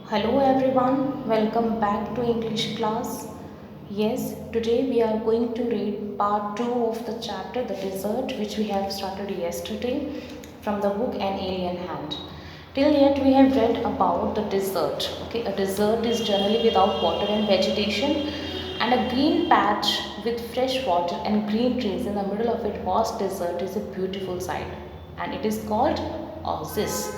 Hello everyone, welcome back to English class. Yes, today we are going to read part 2 of the chapter The Desert, which we have started yesterday from the book An Alien Hand. Till yet we have read about the desert. Okay, a desert is generally without water and vegetation, and a green patch with fresh water and green trees in the middle of a vast desert is a beautiful sight, and it is called oasis.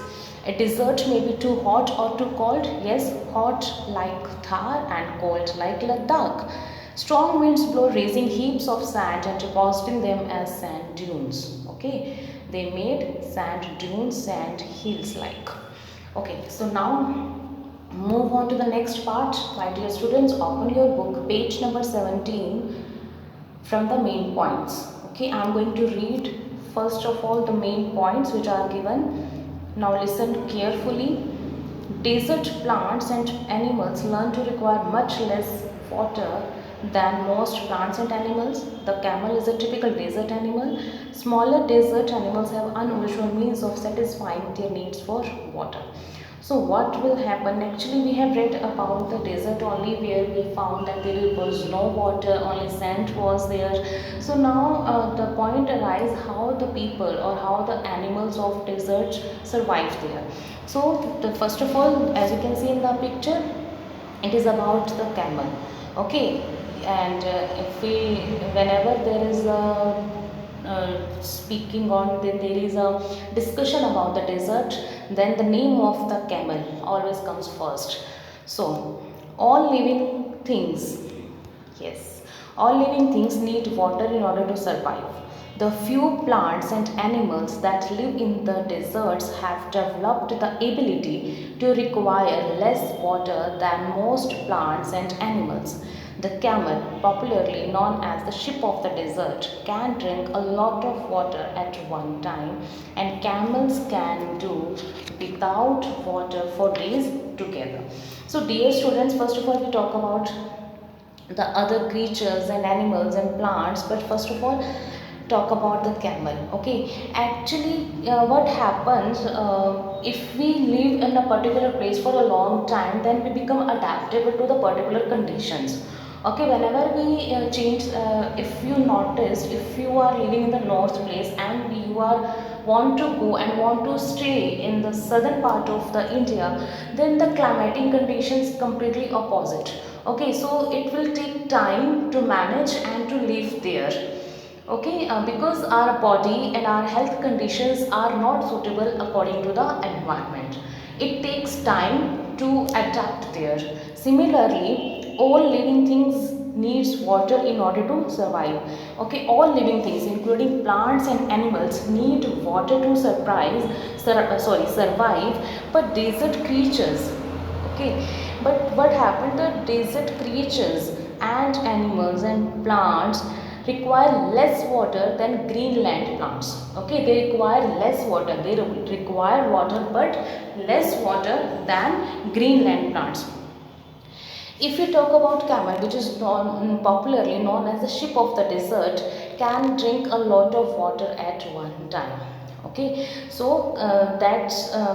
A desert may be too hot or too cold. Yes, hot like Thar and cold like Ladakh. Strong winds blow, raising heaps of sand and depositing them as sand dunes. Okay, they made sand dunes, sand hills like. Okay, so now move on to the next part. My dear students, open your book, page number 17 from the main points. Okay, I am going to read first of all the main points which are given. Now listen carefully. Desert plants and animals learn to require much less water than most plants and animals. The camel is a typical desert animal. Smaller desert animals have unusual means of satisfying their needs for water. So what will happen? Actually, we have read about the desert only, where we found that there was no water, only sand was there. So now the point arises how the people or how the animals of desert survive there. So first of all, as you can see in the picture, it is about the camel. Okay, and if we whenever there is a speaking on, then there is a discussion about the desert, then the name of the camel always comes first. So all living things, yes, all living things need water in order to survive. The few plants and animals that live in the deserts have developed the ability to require less water than most plants and animals. The camel, popularly known as the ship of the desert, can drink a lot of water at one time, and camels can do without water for days together. So, dear students, first of all, we talk about the other creatures and animals and plants, but first of all talk about the camel. Okay, actually what happens, if we live in a particular place for a long time, then we become adaptable to the particular conditions. Okay, whenever we change, if you notice, if you are living in the north place and you are want to go and want to stay in the southern part of the India, then the climatic conditions completely opposite. Okay, so it will take time to manage and to live there. Okay, because our body and our health conditions are not suitable according to the environment. It takes time to adapt there. Similarly, all living things needs water in order to survive. Okay, all living things including plants and animals need water to survive, but desert creatures, okay, but what happened, the desert creatures and animals and plants require less water than greenland plants. Okay, they require less water, they require water but less water than greenland plants. If you talk about camel, which is popularly known as the ship of the desert, can drink a lot of water at one time. Okay, so that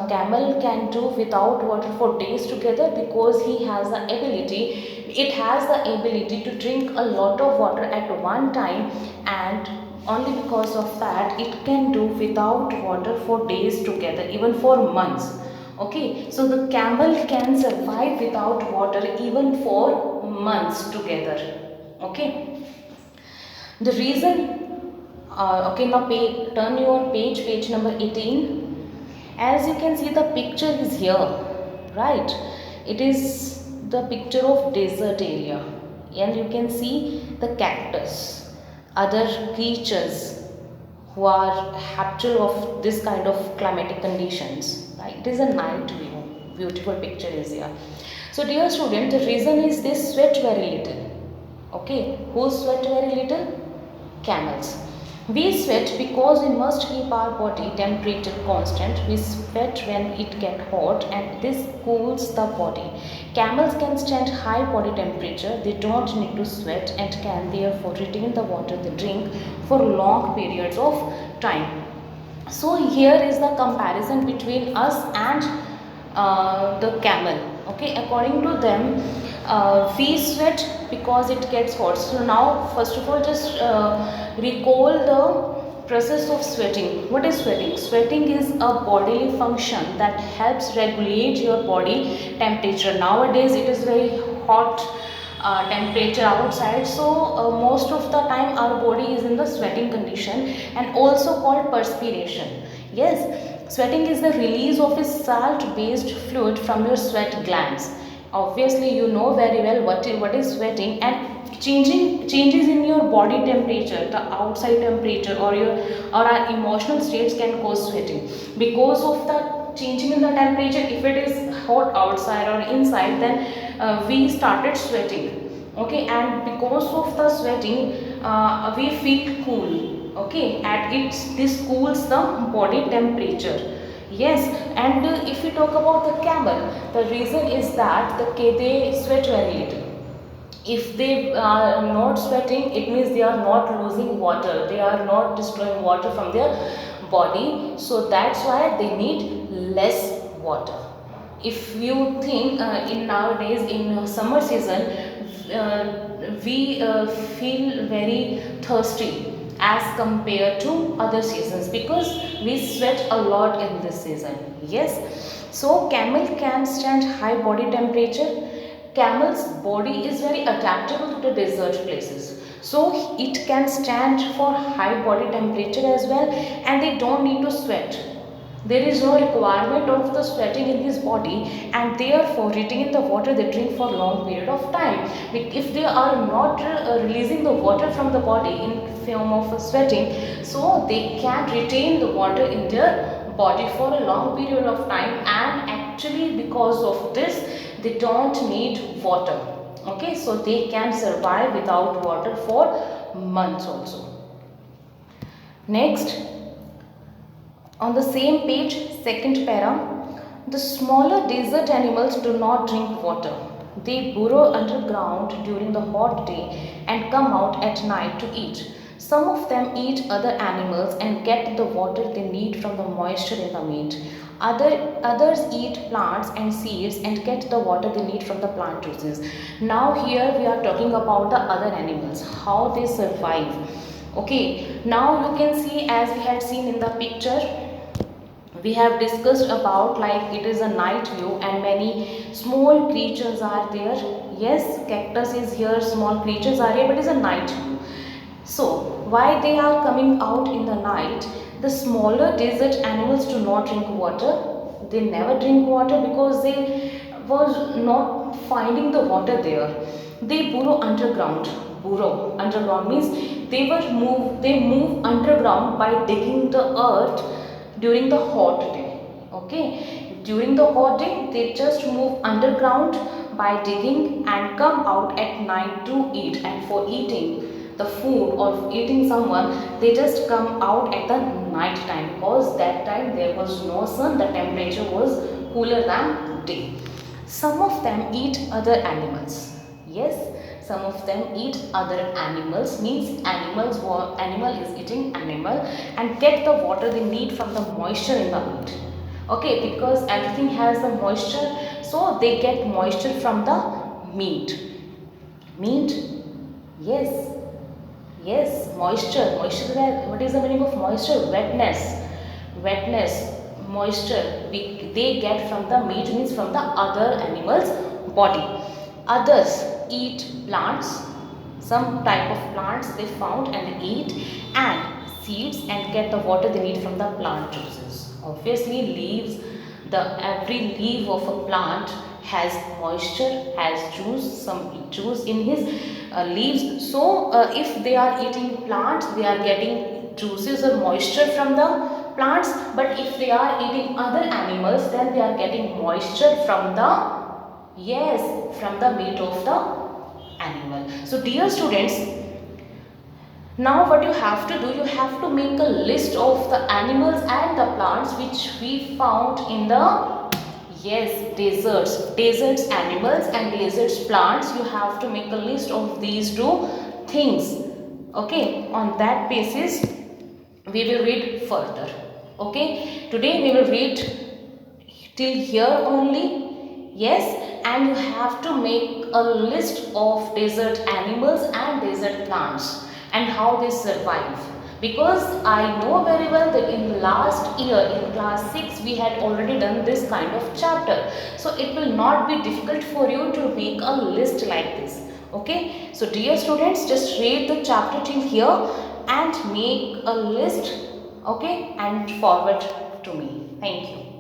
camel can do without water for days together because he has the ability, it has the ability to drink a lot of water at one time, and only because of that it can do without water for days together, even for months. Okay, so the camel can survive without water even for months together. Okay, the reason, okay, now turn your page number 18. As you can see, the picture is here, right? It is the picture of desert area, and you can see the cactus, other creatures who are habitual of this kind of climatic conditions, right? It is a night view, beautiful picture is here. So dear student, the reason is they sweat very little. Okay, who sweat very little? Camels. We sweat because we must keep our body temperature constant. We sweat when it gets hot and this cools the body. Camels can stand high body temperature. They don't need to sweat and can therefore retain the water they drink for long periods of time. So here is the comparison between us and the camel. Okay, according to them, we sweat because it gets hot. So now first of all, just recall the process of sweating. What is sweating? Sweating is a bodily function that helps regulate your body temperature. Nowadays it is very hot temperature outside, so most of the time our body is in the sweating condition, and also called perspiration. Yes, sweating is the release of a salt based fluid from your sweat glands. Obviously you know very well what is sweating, and changes in your body temperature, the outside temperature, or our emotional states can cause sweating. Because of the changing in the temperature, if it is hot outside or inside, then we started sweating. Okay, and because of the sweating, we feel cool. Okay, and this cools the body temperature. Yes, and if we talk about the camel, the reason is that they sweat very little. If they are not sweating, it means they are not losing water, they are not destroying water from their body, so that's why they need less water. If you think in nowadays in summer season, we feel very thirsty as compared to other seasons, because we sweat a lot in this season. Yes, so camel can stand high body temperature. Camel's body is very adaptable to the desert places, so it can stand for high body temperature as well, and they don't need to sweat. There is no requirement of the sweating in his body, and therefore retaining the water they drink for long period of time. If they are not releasing the water from the body in form of sweating, so they can retain the water in their body for a long period of time, and actually because of this they don't need water. Okay, so they can survive without water for months also. Next, on the same page, second para, the smaller desert animals do not drink water. They burrow underground during the hot day and come out at night to eat. Some of them eat other animals and get the water they need from the moisture in the meat. Others eat plants and seeds and get the water they need from the plant juices. Now here we are talking about the other animals, how they survive. Okay, now you can see, as we had seen in the picture, we have discussed about like it is a night view and many small creatures are there. Yes, cactus is here, small creatures are here, but it is a night view. So why they are coming out in the night? The smaller desert animals do not drink water. They never drink water because they was not finding the water there. They burrow underground. Burrow underground means they move underground by digging the earth during the hot day. Okay, during the hot day they just move underground by digging and come out at night to eat. And for eating the food or eating someone, they just come out at the night time, because that time there was no sun, the temperature was cooler than day. Some of them eat other animals. Yes, some of them eat other animals, means animal is eating animal and get the water they need from the moisture in the meat. Okay, because everything has the moisture, so they get moisture from the meat. Yes, yes, moisture. What is the meaning of moisture? Wetness, moisture. They get from the meat, means from the other animal's body. Others eat plants, some type of plants they found and they eat, and seeds and get the water they need from the plant juices. Obviously, every leaf of a plant has moisture, has juice, some juice in his leaves. So if they are eating plants, they are getting juices or moisture from the plants. But if they are eating other animals, then they are getting moisture from the, yes, from the meat of the animal. So dear students, now what you have to do, you have to make a list of the animals and the plants which we found in the, yes, deserts animals and deserts plants. You have to make a list of these two things. Okay, on that basis we will read further. Okay, today we will read till here only? Yes, and you have to make a list of desert animals and desert plants and how they survive. Because I know very well that in last year in class 6 we had already done this kind of chapter. So it will not be difficult for you to make a list like this. Okay, so dear students, just read the chapter till here and make a list, okay, and forward to me. Thank you.